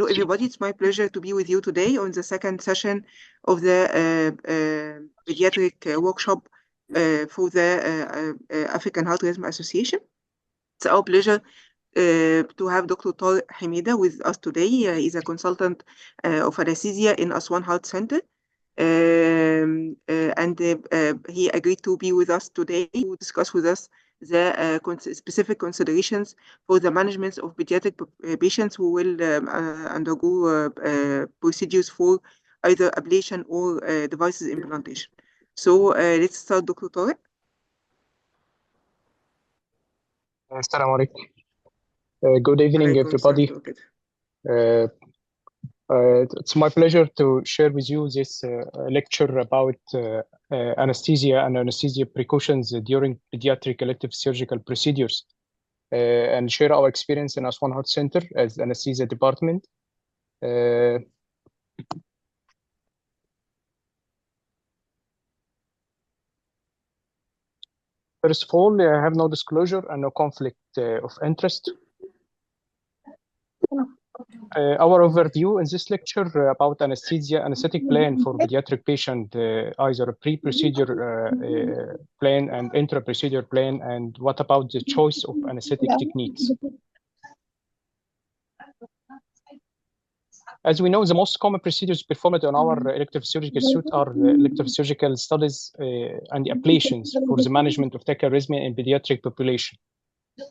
Hello, everybody. It's my pleasure to be with you today on the second session of the pediatric workshop for the African Heart Rhythm Association. It's our pleasure to have Dr. Tarek Hemaida with us today. He's a consultant of anesthesia in Aswan Heart Center. He agreed to be with us today to discuss with us the specific considerations for the management of pediatric patients who will undergo procedures for either ablation or devices implantation. So let's start, Dr. Tarek. Assalamu alaikum. Good evening, everybody. It's my pleasure to share with you this lecture about anesthesia and anesthesia precautions during pediatric elective surgical procedures, and share our experience in Aswan Heart Center as anesthesia department. First of all, I have no disclosure and no conflict of interest. Our overview in this lecture about anesthetic plan for pediatric patient, either a pre-procedure plan and intra-procedure plan, and what about the choice of anesthetic techniques. As we know, the most common procedures performed on our elective surgical suite are elective surgical studies and ablations for the management of tachyarrhythmia in pediatric population.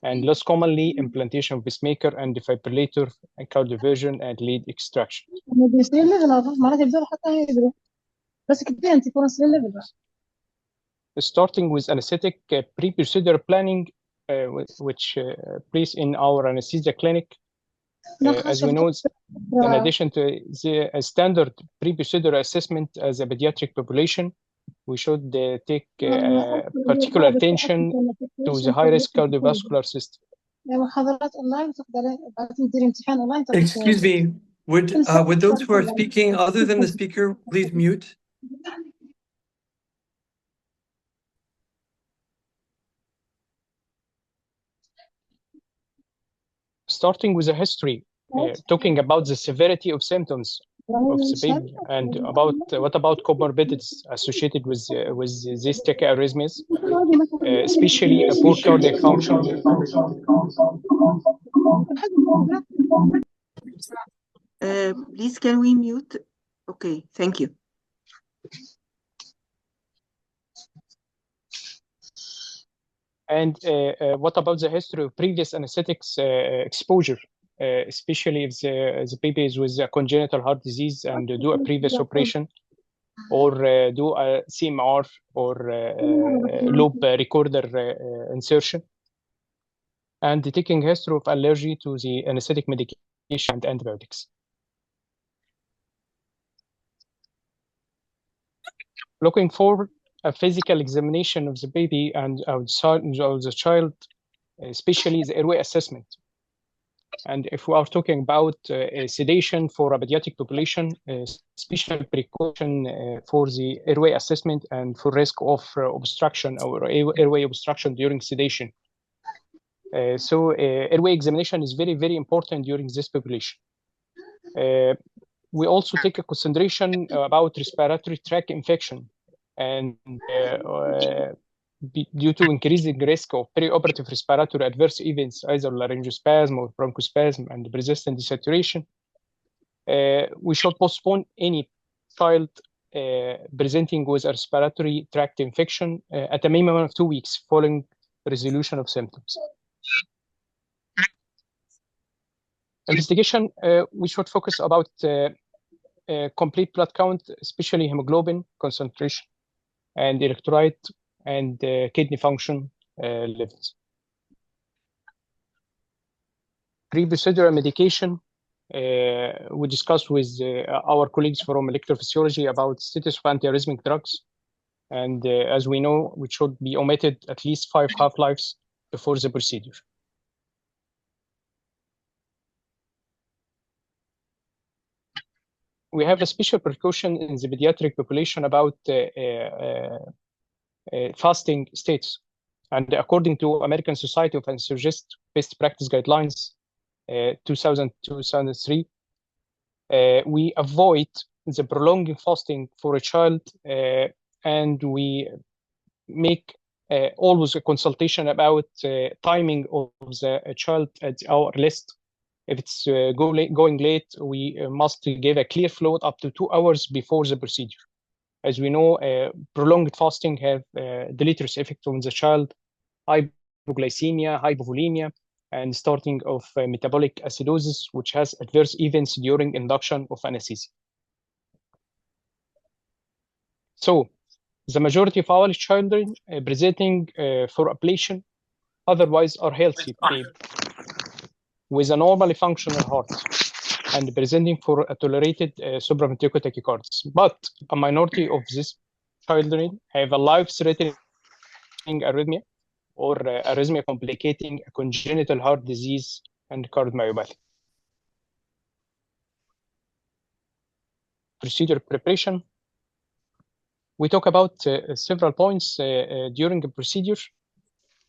And less commonly, implantation of pacemaker and defibrillator and cardioversion and lead extraction. Starting with anesthetic pre-procedure planning, which place in our anesthesia clinic. As we know, in addition to the standard pre-procedure assessment as a pediatric population, we should take particular attention to the high-risk cardiovascular system. Excuse me, would those who are speaking other than the speaker please mute? Starting with a history, talking about the severity of symptoms of the baby, and about what about comorbidities associated with these tachyarrhythmias, especially a poor cardiac function. Please, can we mute? Okay, thank you. And what about the history of previous anesthetics exposure? Especially if the baby is with a congenital heart disease and do a previous operation, or do a CMR or loop recorder insertion, and taking history of allergy to the anesthetic medication and antibiotics. Looking forward, a physical examination of the baby and of the child, especially the airway assessment. And if we are talking about sedation for a pediatric population, special precaution for the airway assessment and for risk of obstruction or airway obstruction during sedation. So airway examination is very, very important during this population. We also take a consideration about respiratory tract infection, and due to increasing risk of perioperative respiratory adverse events, either laryngospasm or bronchospasm and persistent desaturation, we should postpone any child presenting with a respiratory tract infection at a minimum of 2 weeks following resolution of symptoms. Investigation, we should focus about complete blood count, especially hemoglobin concentration and electrolyte and kidney function levels. Pre-procedural medication, we discussed with our colleagues from electrophysiology about status of antiarrhythmic drugs. And as we know, which should be omitted at least 5 half-lives before the procedure. We have a special precaution in the pediatric population about fasting states. And according to American Society of Anesthesiologists Best Practice Guidelines 2003, We avoid the prolonging fasting for a child, and we make always a consultation about timing of the child at our list. If it's going late, we must give a clear float up to 2 hours before the procedure. As we know, prolonged fasting have deleterious effect on the child, hypoglycemia, hypovolemia, and starting of metabolic acidosis, which has adverse events during induction of anesthesia. So, the majority of our children presenting for ablation otherwise are healthy baby with a normally functional heart and presenting for a tolerated supraventricular tachycardia. But a minority of these children have a life-threatening arrhythmia or arrhythmia complicating a congenital heart disease and cardiomyopathy. Procedure preparation. We talk about several points during the procedure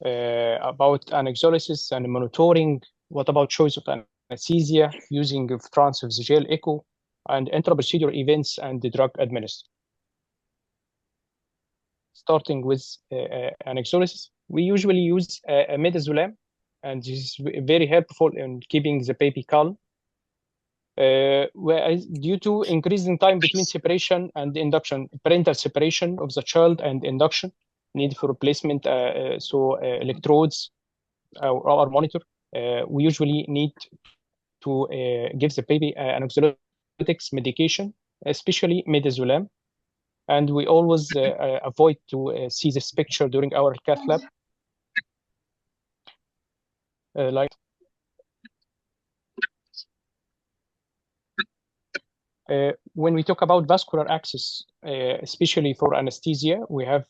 about anaxolysis and monitoring. What about choice of anesthesia, using of transesophageal echo, and intra-procedure events and the drug administration. Starting with anaxolysis, we usually use a midazolam, and this is very helpful in keeping the baby calm. Whereas due to increasing time between separation and induction, parental separation of the child and induction, need for replacement, electrodes or monitor, we usually need to give the baby an anxiolytics medication, especially midazolam. And we always avoid to see this picture during our cath lab. When we talk about vascular access, especially for anesthesia, we have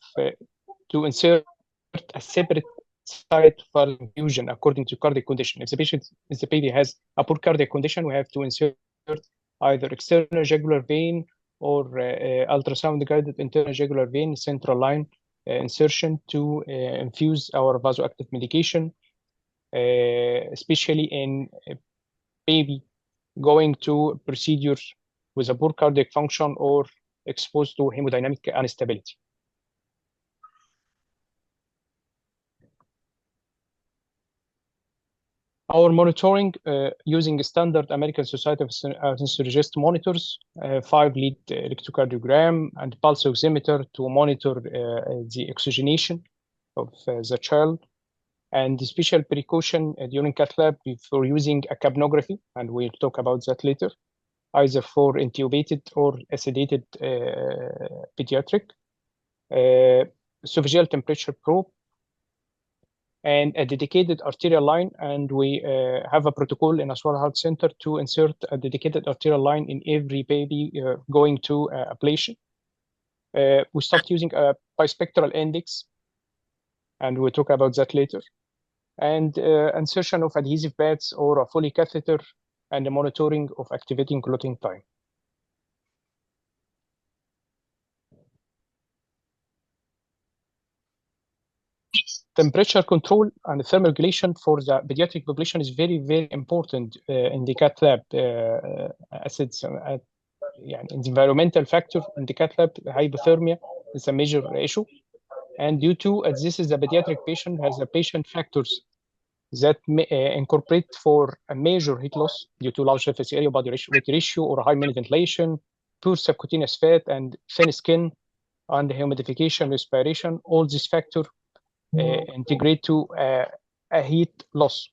to insert a separate site for infusion according to cardiac condition. If the baby has a poor cardiac condition, we have to insert either external jugular vein or ultrasound-guided internal jugular vein central line insertion to infuse our vasoactive medication, especially in a baby going to procedure with a poor cardiac function or exposed to hemodynamic instability. Our monitoring using standard American Society of Anesthesiologists monitors, 5-lead electrocardiogram and pulse oximeter to monitor the oxygenation of the child, and the special precaution during cath lab for using a capnography, and we'll talk about that later, either for intubated or sedated pediatric, esophageal temperature probe, and a dedicated arterial line. And we have a protocol in Aswar Heart Center to insert a dedicated arterial line in every baby going to ablation. We start using a bispectral index, and we'll talk about that later. And insertion of adhesive pads or a Foley catheter, and the monitoring of activating clotting time. Temperature control and thermoregulation for the pediatric population is very, very important in the cath lab. Acids, in the environmental factor in the cath lab, hypothermia is a major issue. And due to this is a pediatric patient, has a patient factors that may incorporate for a major heat loss due to large surface area body weight ratio or high male ventilation, poor subcutaneous fat and thin skin, and humidification, respiration. All these factors integrate to a heat loss.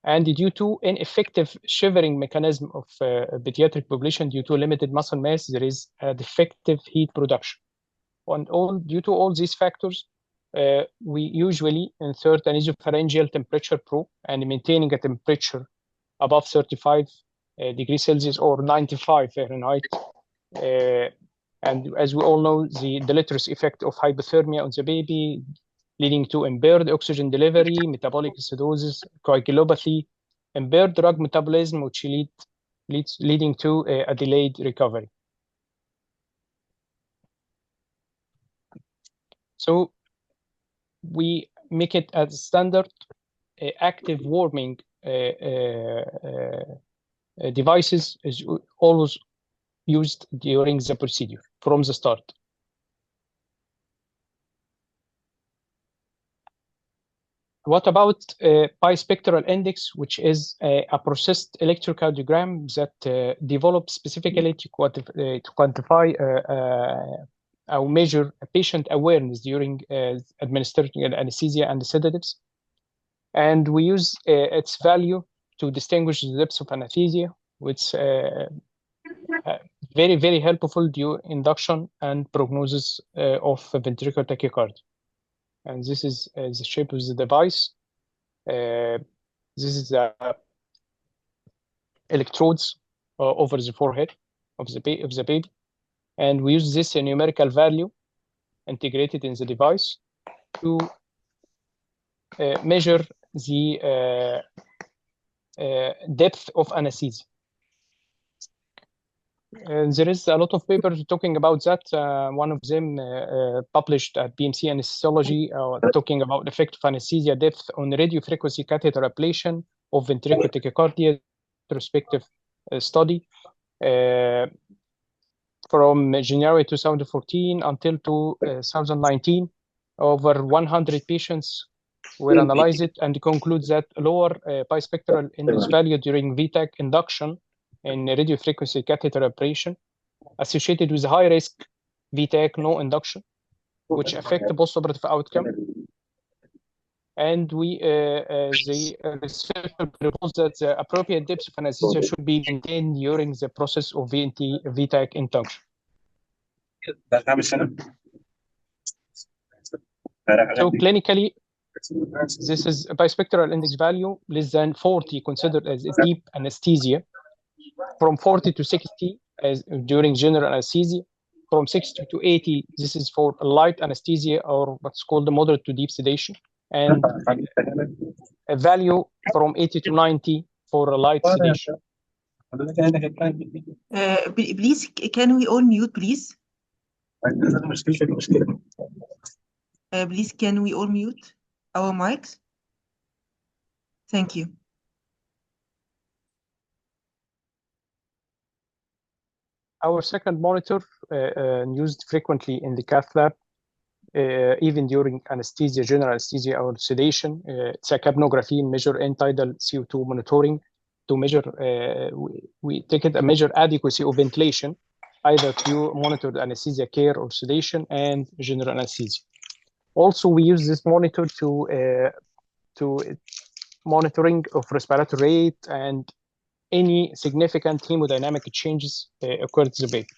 And due to ineffective shivering mechanism of pediatric population due to limited muscle mass, there is a defective heat production. And due to all these factors, we usually insert an esophageal temperature probe and maintaining a temperature above 35 degrees Celsius or 95 Fahrenheit. And as we all know, the deleterious effect of hypothermia on the baby, leading to impaired oxygen delivery, metabolic acidosis, coagulopathy, impaired drug metabolism, which leading to a delayed recovery. So we make it as standard active warming devices is always used during the procedure from the start. What about bispectral index, which is a processed electrocardiogram that develops specifically to quantify or measure patient awareness during administering anesthesia and sedatives. And we use its value to distinguish the depth of anesthesia, which very, very helpful during induction and prognosis of ventricular tachycardia. And this is the shape of the device. This is the electrodes over the forehead of the baby. And we use this numerical value integrated in the device to measure the depth of anesthesia. And there is a lot of papers talking about that. One of them published at BMC Anesthesiology talking about the effect of anesthesia depth on radiofrequency catheter ablation of ventricular tachycardia retrospective study from January 2014 until 2019. Over 100 patients were analyzed and conclude that lower bispectral index value during VTAC induction in radiofrequency catheter ablation associated with high risk VTAC no induction, which affect the postoperative outcome. And the researcher proposed that the appropriate depth of anesthesia should be maintained during the process of VTAC induction. So clinically, this is a bispectral index value less than 40 considered as a deep anesthesia. From 40 to 60 as during general anesthesia. From 60 to 80, this is for light anesthesia or what's called the moderate to deep sedation. And a value from 80 to 90 for a light sedation. Please, can we all mute, please? Please, can we all mute our mics? Thank you. Our second monitor used frequently in the cath lab, even during anesthesia, general anesthesia or sedation. It's a capnography, measure end-tidal CO2 monitoring to measure, we take it a measure adequacy of ventilation, either to monitor the anesthesia care or sedation and general anesthesia. Also, we use this monitor to monitoring of respiratory rate and any significant hemodynamic changes occurred to the baby.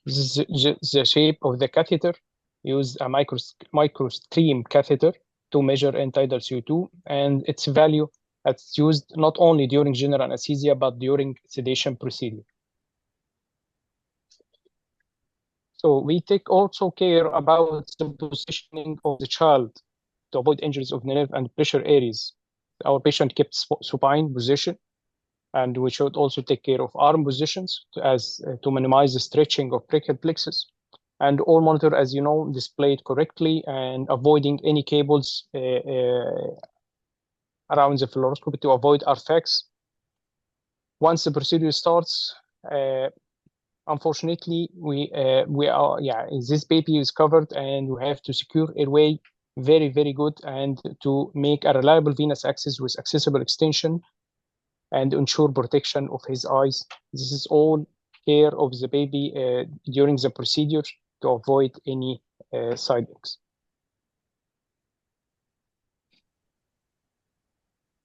This is the shape of the catheter. Use a microstream catheter to measure end-tidal CO2, and its value that's used not only during general anesthesia but during sedation procedure. So we take also care about the positioning of the child to avoid injuries of nerve and pressure areas. Our patient kept supine position, and we should also take care of arm positions to minimize the stretching of brachial plexus. And all monitor, as you know, displayed correctly and avoiding any cables around the fluoroscopy to avoid artifacts. Once the procedure starts, unfortunately, this baby is covered, and we have to secure airway very, very good, and to make a reliable venous access with accessible extension and ensure protection of his eyes. This is all care of the baby during the procedure to avoid any side effects.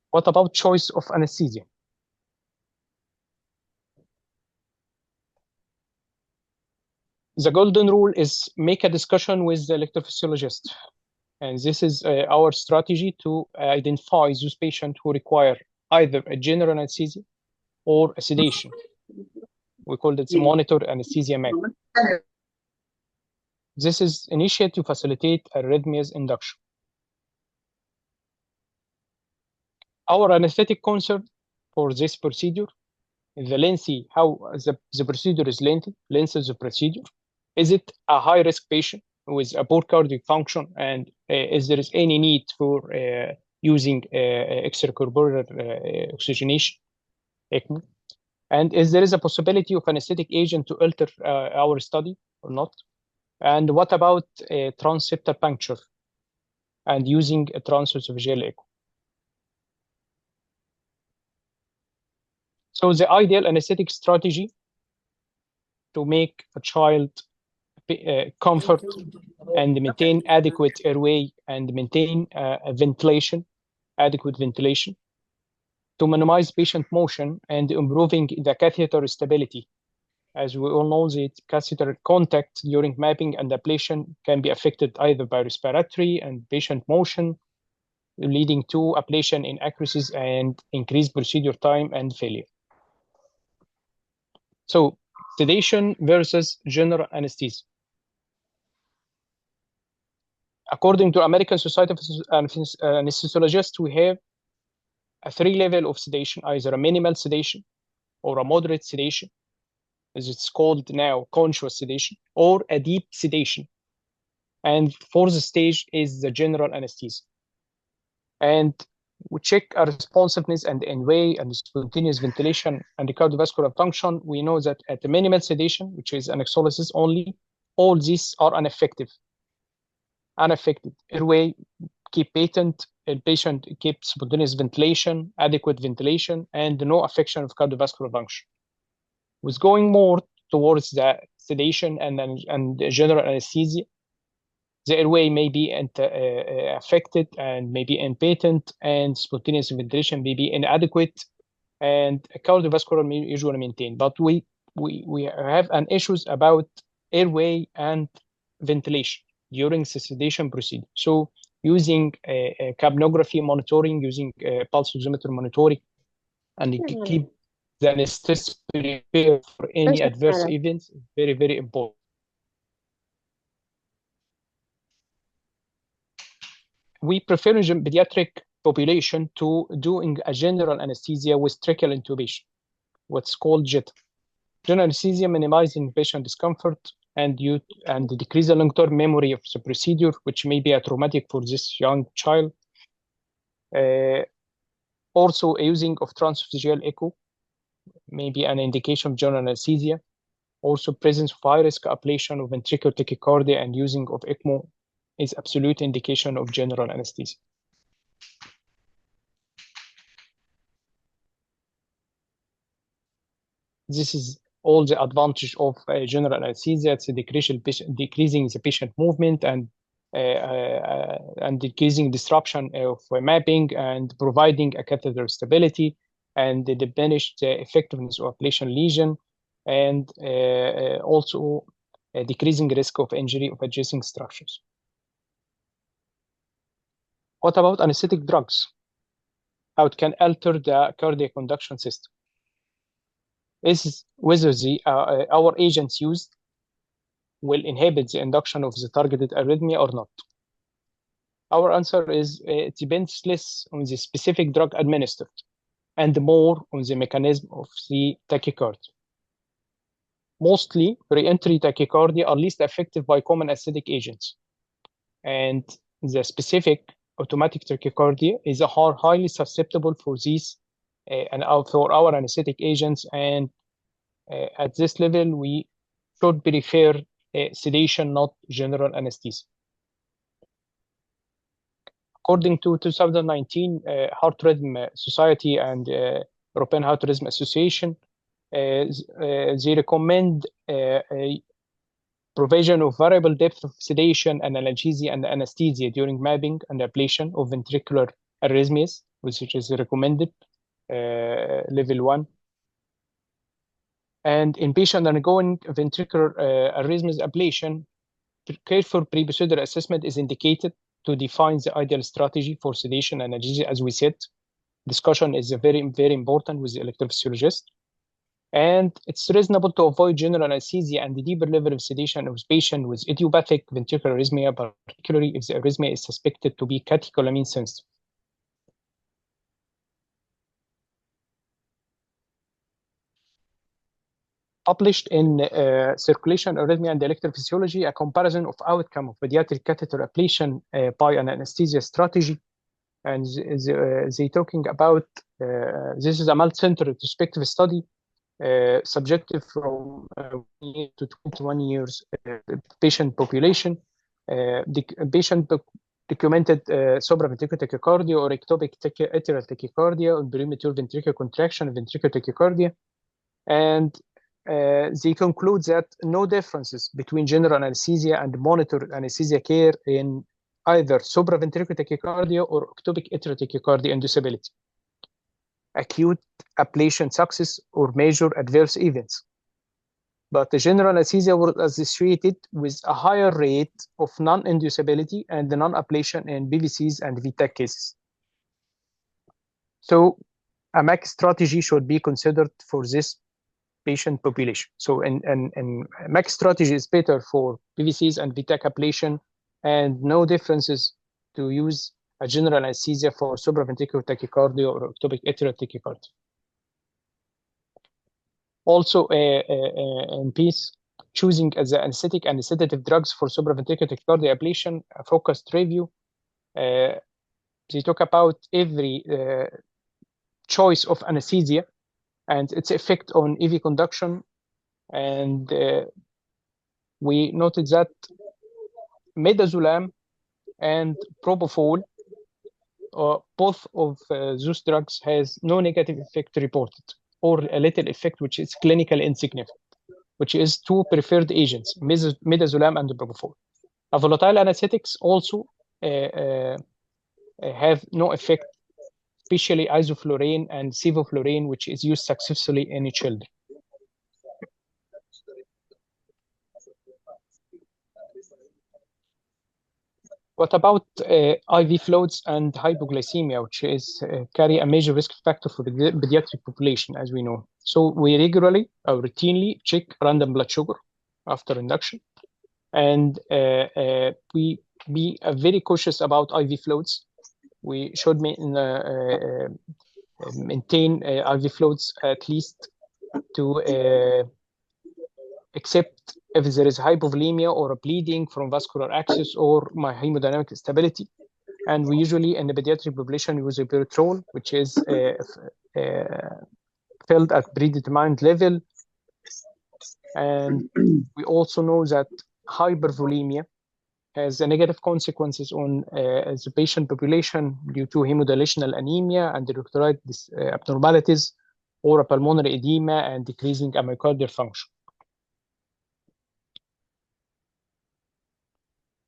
What about choice of anesthesia? The golden rule is make a discussion with the electrophysiologist. And this is our strategy to identify those patients who require either a general anesthesia or a sedation. We call it the monitor anesthesia method. This is initiated to facilitate arrhythmias induction. Our anesthetic concern for this procedure is the lengthy, how the procedure is length of the procedure. Is it a high-risk patient with a poor cardiac function, and is there any need for using extracorporeal oxygenation, ECMO? And is there a possibility of anesthetic agent to alter our study or not? And what about transseptal puncture and using a transesophageal echo? So the ideal anesthetic strategy to make a child comfort and maintain adequate airway and maintain adequate ventilation, to minimize patient motion and improving the catheter stability. As we all know, the catheter contact during mapping and ablation can be affected either by respiratory and patient motion, leading to ablation inaccuracies and increased procedure time and failure. So, sedation versus general anesthesia. According to American Society of Anesthesiologists, we have a 3 level of sedation, either a minimal sedation or a moderate sedation, as it's called now, conscious sedation, or a deep sedation. And 4th stage is the general anesthesia. And we check our responsiveness and airway and spontaneous ventilation and the cardiovascular function. We know that at the minimal sedation, which is anaxolysis only, all these are unaffected. Airway keep patent, the patient keeps spontaneous ventilation, adequate ventilation, and no affection of cardiovascular function. With going more towards the sedation and general anesthesia, the airway may be affected and may be impatent, and spontaneous ventilation may be inadequate, and cardiovascular may usually maintained. But we have an issues about airway and ventilation during the sedation procedure. So using capnography monitoring, using pulse oximeter monitoring, and keep the anesthetist prepared for any adverse events is very, very important. We prefer in pediatric population to doing a general anesthesia with tracheal intubation, what's called JET. General anesthesia minimizing patient discomfort and decrease the long-term memory of the procedure, which may be a traumatic for this young child. Also, using of transesophageal echo may be an indication of general anesthesia. Also, presence of high-risk ablation of ventricular tachycardia and using of ECMO is absolute indication of general anesthesia. This is all the advantage of general anesthesia. It's decreasing the patient movement and decreasing disruption of mapping and providing a catheter stability, and they diminish the effectiveness of ablation lesion, and also decreasing risk of injury of adjacent structures. What about anesthetic drugs? How it can alter the cardiac conduction system? Is whether our agents used will inhibit the induction of the targeted arrhythmia or not. Our answer is it depends less on the specific drug administered and more on the mechanism of the tachycardia. Mostly, re-entry tachycardia are least effective by common anesthetic agents, and the specific automatic tachycardia is highly susceptible for these and for our anesthetic agents, and at this level we should prefer sedation, not general anesthesia. According to 2019 Heart Rhythm Society and European Heart Rhythm Association, they recommend a provision of variable depth of sedation and analgesia and anesthesia during mapping and ablation of ventricular arrhythmias, which is recommended level 1. And in patient undergoing ventricular arrhythmias ablation, careful pre-procedural assessment is indicated to define the ideal strategy for sedation and analgesia. As we said, discussion is very, very important with the electrophysiologist. And it's reasonable to avoid general anesthesia and the deeper level of sedation of patient with idiopathic ventricular arrhythmia, particularly if the arrhythmia is suspected to be catecholamine sensitive. Published in Circulation, Arrhythmia and Electrophysiology, a comparison of outcome of pediatric catheter ablation by an anesthesia strategy and they talking about this is a multi-center retrospective study, subjective from 1 year to 21 years patient population. The patient documented supraventricular tachycardia or ectopic atrial tachycardia, or premature ventricular contraction, ventricular tachycardia, and they conclude that no differences between general anesthesia and monitored anesthesia care in either supraventricular tachycardia or ectopic atrial tachycardia inducibility, acute ablation success, or major adverse events. But the general anesthesia was associated with a higher rate of non-inducibility and the non-ablation in BVCs and VTAC cases. So a MAC strategy should be considered for this patient population. So in MAC strategy is better for BVCs and VTAC ablation, and no differences to use a general anesthesia for supraventricular tachycardia or ectopic atrial tachycardia. Also, in piece, choosing as an anesthetic and sedative drugs for supraventricular tachycardia ablation, a focused review. They talk about every choice of anesthesia and its effect on EV conduction. And we noted that midazolam and propofol, both of those drugs has no negative effect reported, or a little effect which is clinically insignificant, which is two preferred agents, midazolam and propofol. Volatile anesthetics also have no effect, especially isoflurane and sevoflurane, which is used successfully in children. What about IV fluids and hypoglycemia, which is carry a major risk factor for the pediatric population, as we know? So we regularly or routinely check random blood sugar after induction, and we be very cautious about IV fluids. We should maintain IV fluids at least to except if there is hypovolemia or a bleeding from vascular access or my hemodynamic stability. And we usually in the pediatric population use erythritol, which is filled at predetermined level. And we also know that hypervolemia has a negative consequences on the patient population due to hemodilational anemia and electrolyte abnormalities, or a pulmonary edema, and decreasing myocardial function.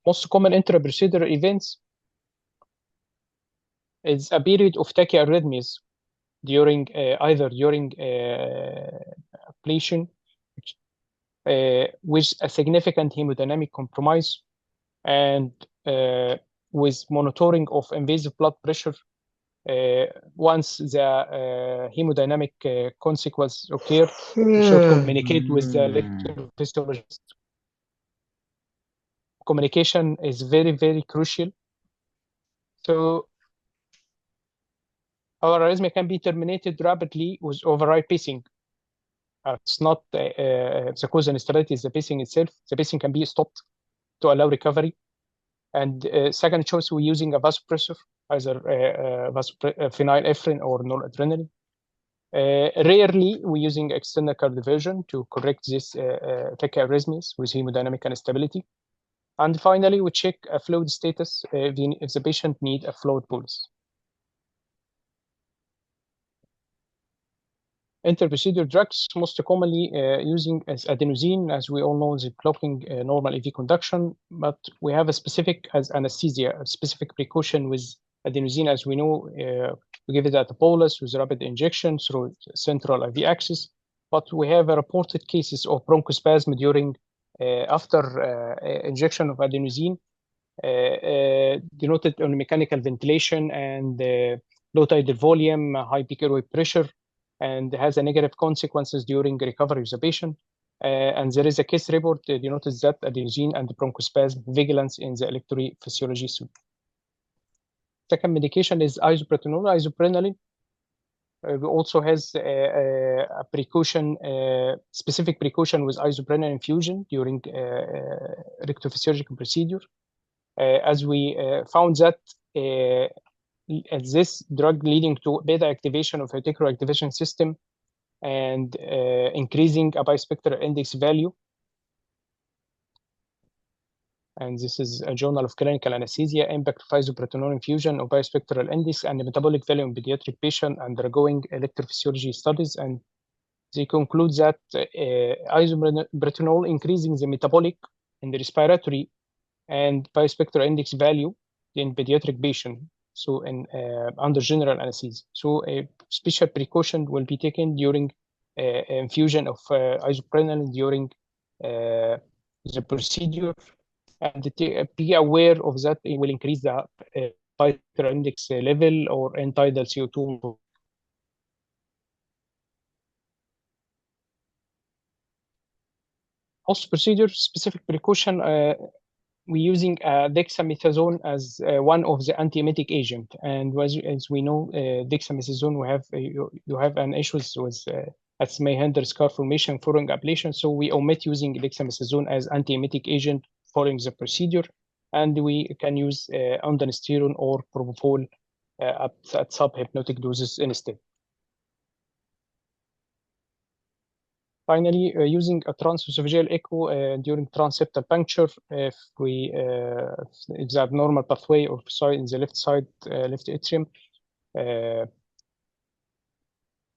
Most common intraprocedural events is a period of tachyarrhythmias during either during ablation with a significant hemodynamic compromise, and with monitoring of invasive blood pressure once the hemodynamic consequence occurred. We should communicate with the electrophysiologist. Communication is very, very crucial. So our arrhythmia can be terminated rapidly with override pacing. It's not the cause and instability is the pacing itself. The pacing can be stopped to allow recovery. And second choice, we're using a vasopressor, either phenylephrine or noradrenaline. Rarely, we're using external cardioversion to correct this tachyarrhythmias with hemodynamic instability. And finally, we check a fluid status if the patient needs a fluid bolus. Interprocedural drugs, most commonly using as adenosine, as we all know, is blocking normal EV conduction, but we have a specific as anesthesia, a specific precaution with adenosine, as we know, we give it at a bolus with rapid injection through central IV axis, but we have reported cases of bronchospasm during after injection of adenosine, denoted on mechanical ventilation and low tidal volume, high peak airway pressure, and has a negative consequences during recovery of the patient. And there is a case report denoted that adenosine and bronchospasm vigilance in the electrophysiology suite. Second medication is isoproterenol, isoprenaline. We also has a precaution, specific precaution with isoprenaline infusion during electrophysiological procedure, as we found that this drug leading to beta activation of reticular activation system and increasing a bispectral index value. And this is a journal of clinical anesthesia, impact of isoproterenol infusion of bispectral index and the metabolic value in pediatric patient undergoing electrophysiology studies. And they conclude that isoproterenol increasing the metabolic and the respiratory and bispectral index value in pediatric patient, so in under general anesthesia. So a special precaution will be taken during infusion of isoproterenol during the procedure, and be aware of that. It will increase the bispectral index level or end-tidal CO2. Post-procedure specific precaution, we're using dexamethasone as one of the antiemetic agent. And as we know, dexamethasone, you have an issues with that may hinder scar formation following ablation. So we omit using dexamethasone as antiemetic agent following the procedure, and we can use ondansetron or propofol at subhypnotic doses instead. Finally, using a transesophageal echo during transseptal puncture, if the abnormal pathway of in the left side, left atrium,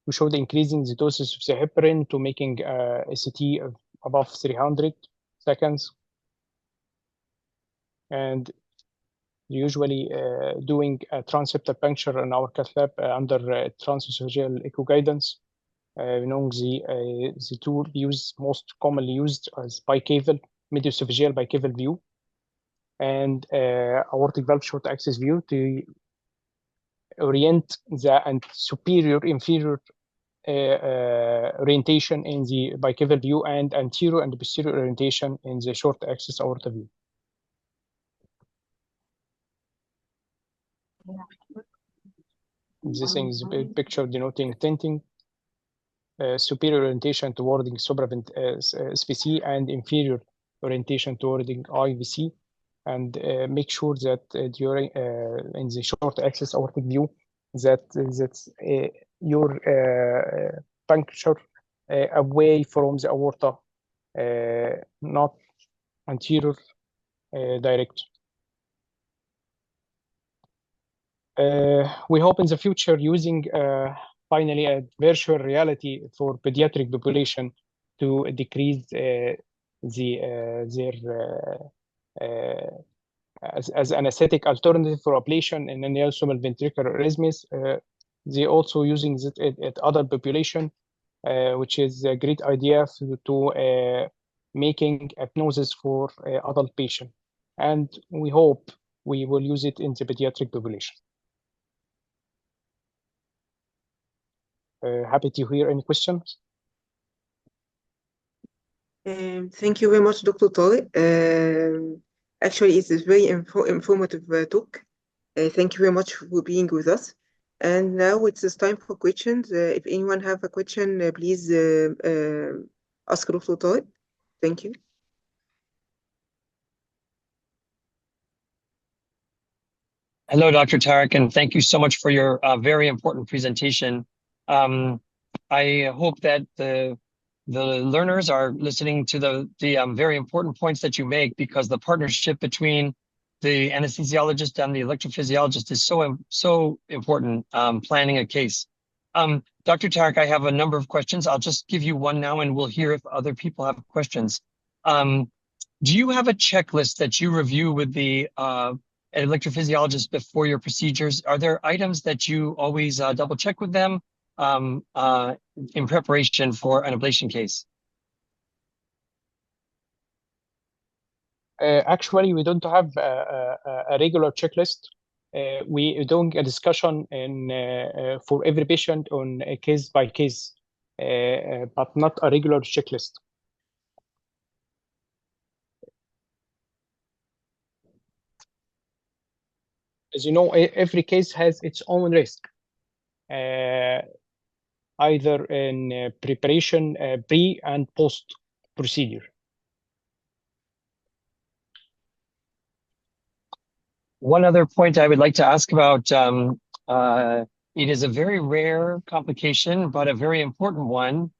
we showed increasing the doses of the heparin to making ACT of above 300 seconds. And usually doing a transseptal puncture in our cath lab under transesophageal echo guidance. The two views most commonly used as bicaval, medioesophageal bicaval view, and aortic valve short axis view to orient the superior inferior orientation in the bicaval view and anterior and posterior orientation in the short axis aorta view. This is a picture denoting tenting. Superior orientation towarding SVC and inferior orientation towarding IVC, and make sure that during in the short axis aortic view that your puncture away from the aorta, not anterior direct. We hope in the future using finally a virtual reality for pediatric population to decrease their as anesthetic alternative for ablation in aneurysmal ventricular arrhythmias. They also using it at adult population, which is a great idea to making hypnosis for adult patient, and we hope we will use it in the pediatric population. Happy to hear any questions. Thank you very much, Dr. Tarek. Actually, it's a very informative talk. Thank you very much for being with us. And now it's time for questions. If anyone have a question, please ask Dr. Tarek. Thank you. Hello, Dr. Tarek, and thank you so much for your very important presentation. I hope that the learners are listening to the very important points that you make, because the partnership between the anesthesiologist and the electrophysiologist is so important planning a case. Dr. Tarek, I have a number of questions. I'll just give you one now, and we'll hear if other people have questions. Do you have a checklist that you review with the electrophysiologist before your procedures? Are there items that you always double check with them in preparation for an ablation case? Actually, we don't have a regular checklist. We doing a discussion for every patient on a case by case, but not a regular checklist. As you know, every case has its own risk, either in preparation, pre and post procedure. One other point I would like to ask about, it is a very rare complication, but a very important one,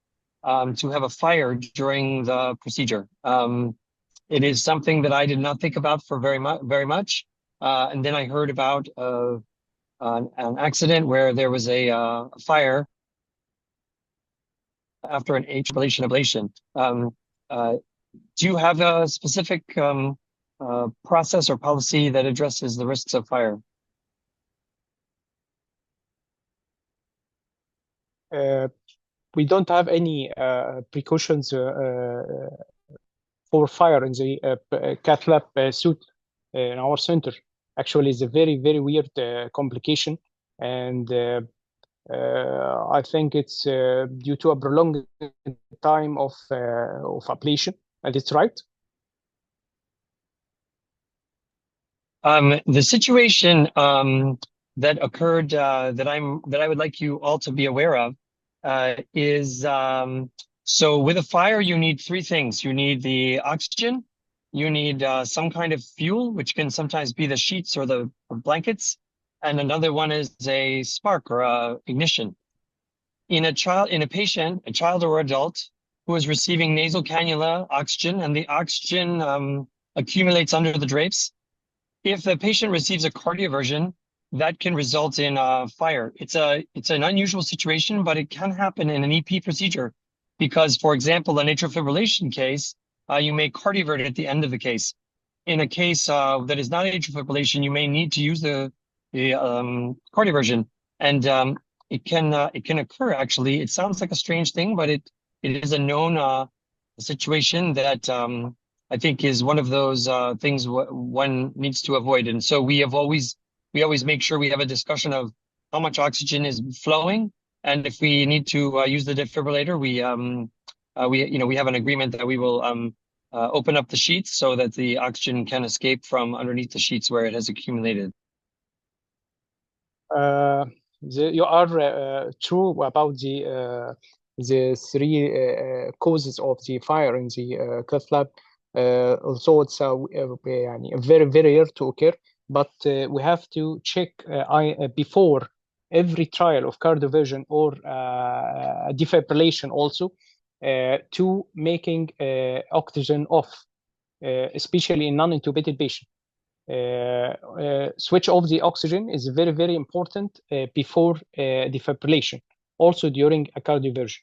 to have a fire during the procedure. It is something that I did not think about for very much. And then I heard about an accident where there was a fire after an atrial ablation. Do you have a specific process or policy that addresses the risks of fire? We don't have any precautions for fire in the cath lab suite in our center. Actually, it's a very, very weird complication. And I think it's due to a prolonged time of ablation. And it's right. The situation that occurred that I would like you all to be aware of is so with a fire you need three things. You need the oxygen, you need some kind of fuel, which can sometimes be the sheets or the blankets, and another one is a spark or ignition. In a patient, a child or adult who is receiving nasal cannula oxygen, and the oxygen accumulates under the drapes. If the patient receives a cardioversion, that can result in fire. It's an unusual situation, but it can happen in an EP procedure because, for example, an atrial fibrillation case, you may cardiovert at the end of the case. In a case that is not atrial fibrillation, you may need to use the cardioversion, and it can occur. Actually, it sounds like a strange thing, but it is a known situation that I think is one of those things one needs to avoid. And so we always make sure we have a discussion of how much oxygen is flowing, and if we need to use the defibrillator, we have an agreement that we will open up the sheets so that the oxygen can escape from underneath the sheets where it has accumulated. You are true about the three causes of the fire in the cath lab. Also, it's very, very rare to occur, but we have to check before every trial of cardioversion or defibrillation also to making oxygen off, especially in non-intubated patients. Switch off the oxygen is very, very important before defibrillation, also during a cardioversion.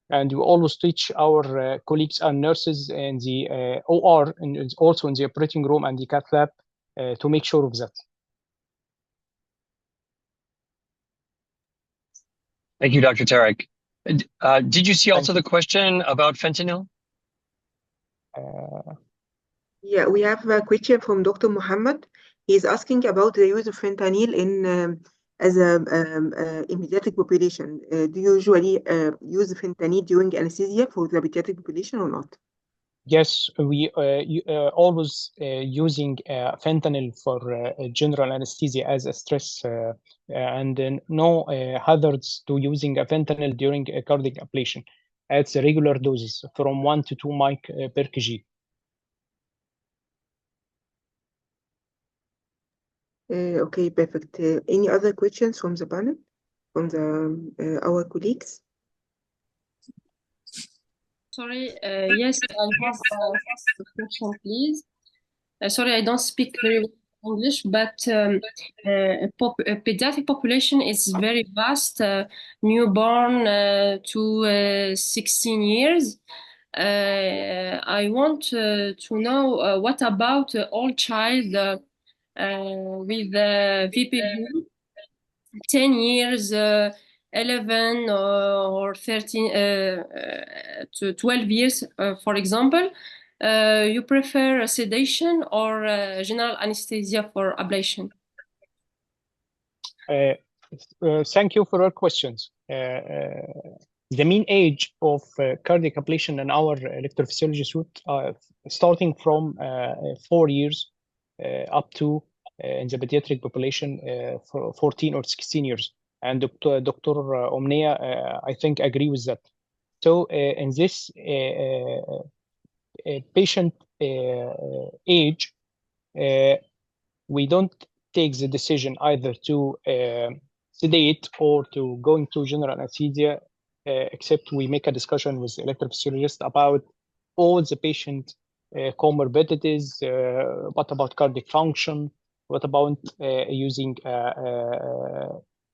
And we always teach our colleagues and nurses in the OR and also in the operating room and the cath lab to make sure of that. Thank you, Dr. Tarek. Did you see also the question about fentanyl? Yeah, we have a question from Dr. Muhammad. He's asking about the use of fentanyl in as a pediatric population. Do you usually use fentanyl during anesthesia for the pediatric population or not? Yes, we always using fentanyl for general anesthesia as a stress, and no hazards to using a fentanyl during a cardiac ablation at the regular doses from 1 to 2 mic per kg. Okay, perfect. Any other questions from the panel, from the our colleagues? Sorry, yes, I have a question, please. Sorry, I don't speak very well English, but pediatric population is very vast, newborn to 16 years. I want to know what about all child with VPG, 10 years, 11 or 13 to 12 years, for example. You prefer sedation or general anesthesia for ablation? Thank you for your questions. The mean age of cardiac ablation in our electrophysiology suite starting from 4 years up to in the pediatric population for 14 or 16 years. And Dr. Omnia, I think, agree with that. So in this patient age, we don't take the decision either to sedate or to go into general anesthesia, except we make a discussion with the electrophysiologist about all the patient comorbidities. What about cardiac function? What about using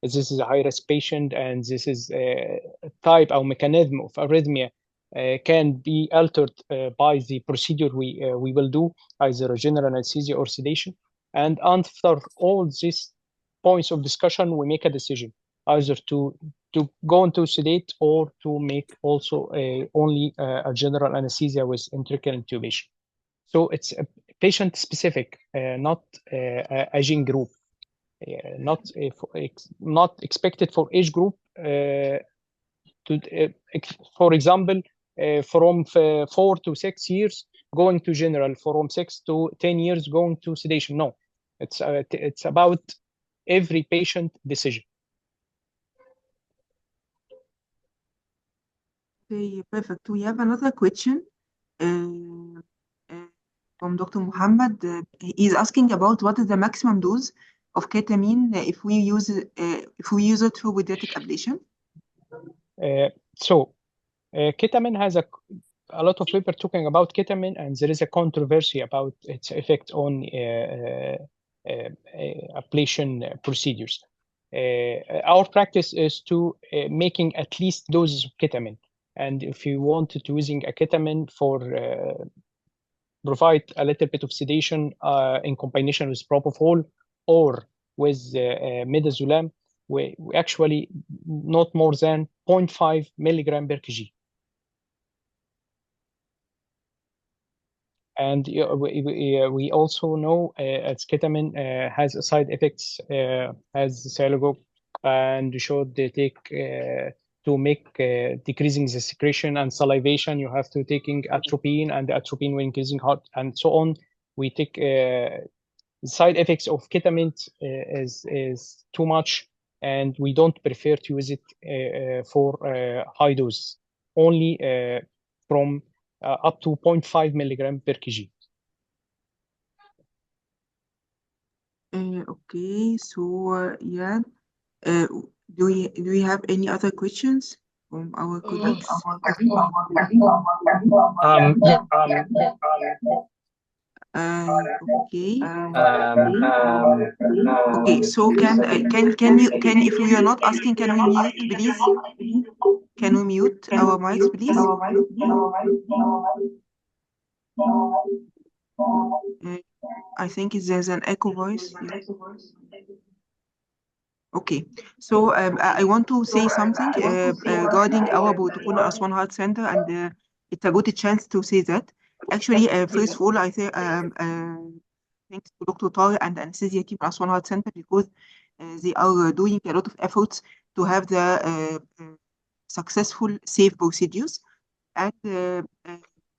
this is a high-risk patient and this is a type or mechanism of arrhythmia can be altered by the procedure we will do, either general anesthesia or sedation. And after all these points of discussion, we make a decision either to go into sedate or to make also only a general anesthesia with enterotracheal intubation. So it's a patient specific, not a gene group, not expected for age group. For example, from 4 to 6 years going to general, from 6 to 10 years going to sedation. No, it's about every patient decision. Okay, perfect. We have another question from Dr. Muhammad. He's asking about what is the maximum dose of ketamine if we use it for pediatric ablation. Ketamine has a lot of paper talking about ketamine, and there is a controversy about its effect on ablation procedures. Our practice is to making at least doses of ketamine, and if you want to using a ketamine for provide a little bit of sedation in combination with propofol or with midazolam, we actually not more than 0.5 milligram per kg. And we also know as ketamine has side effects as sialogogue, and should they take to make decreasing the secretion and salivation, you have to taking atropine, and the atropine when increasing heart and so on. We take side effects of ketamine is too much, and we don't prefer to use it for high dose, only from up to 0.5 milligram per kg. Okay, so yeah, do we have any other questions from our colleagues? Okay. Okay, so can you if we are not asking, can we mute, please? Can we mute our mics, please? I think there's an echo voice. Yeah. Okay, so I want to say something regarding our protocol at Aswan Heart Center, and it's a good chance to say that. Actually, first of all, I say thanks to Dr. Tarek and the anesthesia team at Aswan Heart Center, because they are doing a lot of efforts to have the successful, safe procedures. And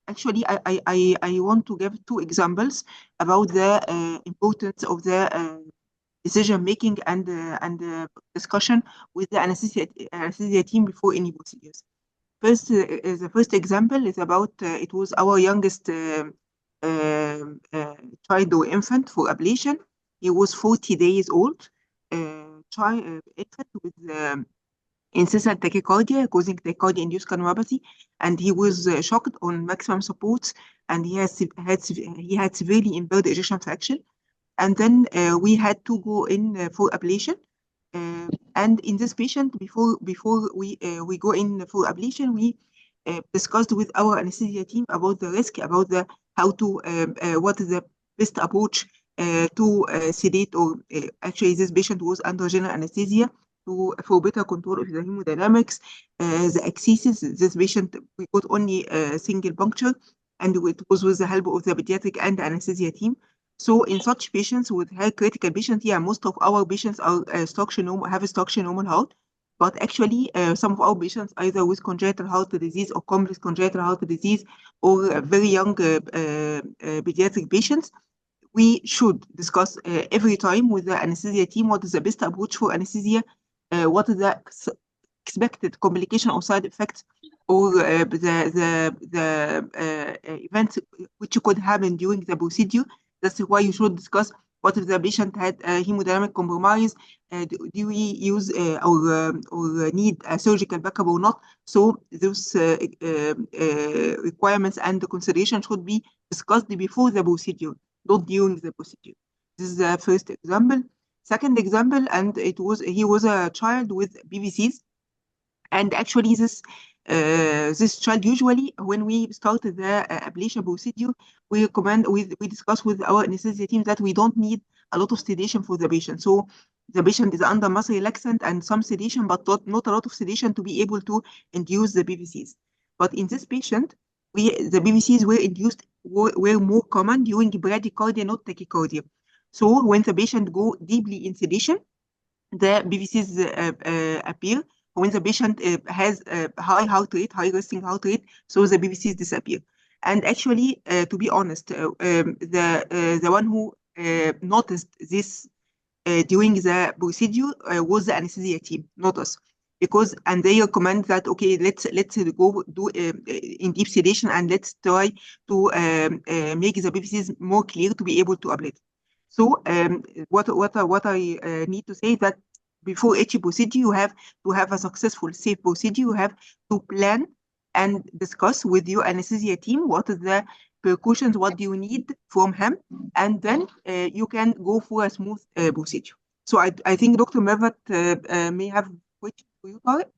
actually, I want to give 2 examples about the importance of the decision making and discussion with the anesthesia team before any procedures. First, the first example is about it was our youngest child or infant for ablation. He was 40 days old, infant with incessant tachycardia causing tachycardia-induced cardiomyopathy, and he was shocked on maximum supports, and he had severely impaired ejection fraction. And then we had to go in for ablation. And in this patient, before we go in for ablation, we discussed with our anesthesia team about the risk, about the how to what is the best approach to sedate, or actually this patient was under general anesthesia for better control of the hemodynamics, the accesses. This patient, we got only a single puncture, and it was with the help of the pediatric and the anesthesia team. So in such patients with high critical patient, yeah, most of our patients are have a structure normal heart, but actually some of our patients either with congenital heart disease or complex congenital heart disease, or very young pediatric patients. We should discuss every time with the anesthesia team what is the best approach for anesthesia, what is the expected complication or side effects, or the events which could happen during the procedure, That's why you should discuss what if the patient had hemodynamic compromise. Do we use or need a surgical backup or not? So those requirements and the consideration should be discussed before the procedure, not during the procedure. This is the first example. Second example, and he was a child with BVCs, and actually this child, usually when we start the ablation procedure, we discuss with our anesthesia team that we don't need a lot of sedation for the patient. So the patient is under muscle relaxant and some sedation, but not a lot of sedation to be able to induce the BVCs. But in this patient, the BVCs were more common during bradycardia, not tachycardia. So when the patient go deeply in sedation, the BVCs appear. When the patient has high heart rate, high resting heart rate, so the BVCs disappear. And actually, to be honest, the one who noticed this during the procedure was the anesthesia team, not us, and they recommend that, okay, let's go do in deep sedation and let's try to make the BVCs more clear to be able to ablate. So what I need to say that before each procedure, you have to have a successful, safe procedure. You have to plan and discuss with your anesthesia team what is the precautions, what do you need from him, and then you can go for a smooth procedure. So I think Dr. Mervat may have questions for you, Tarek.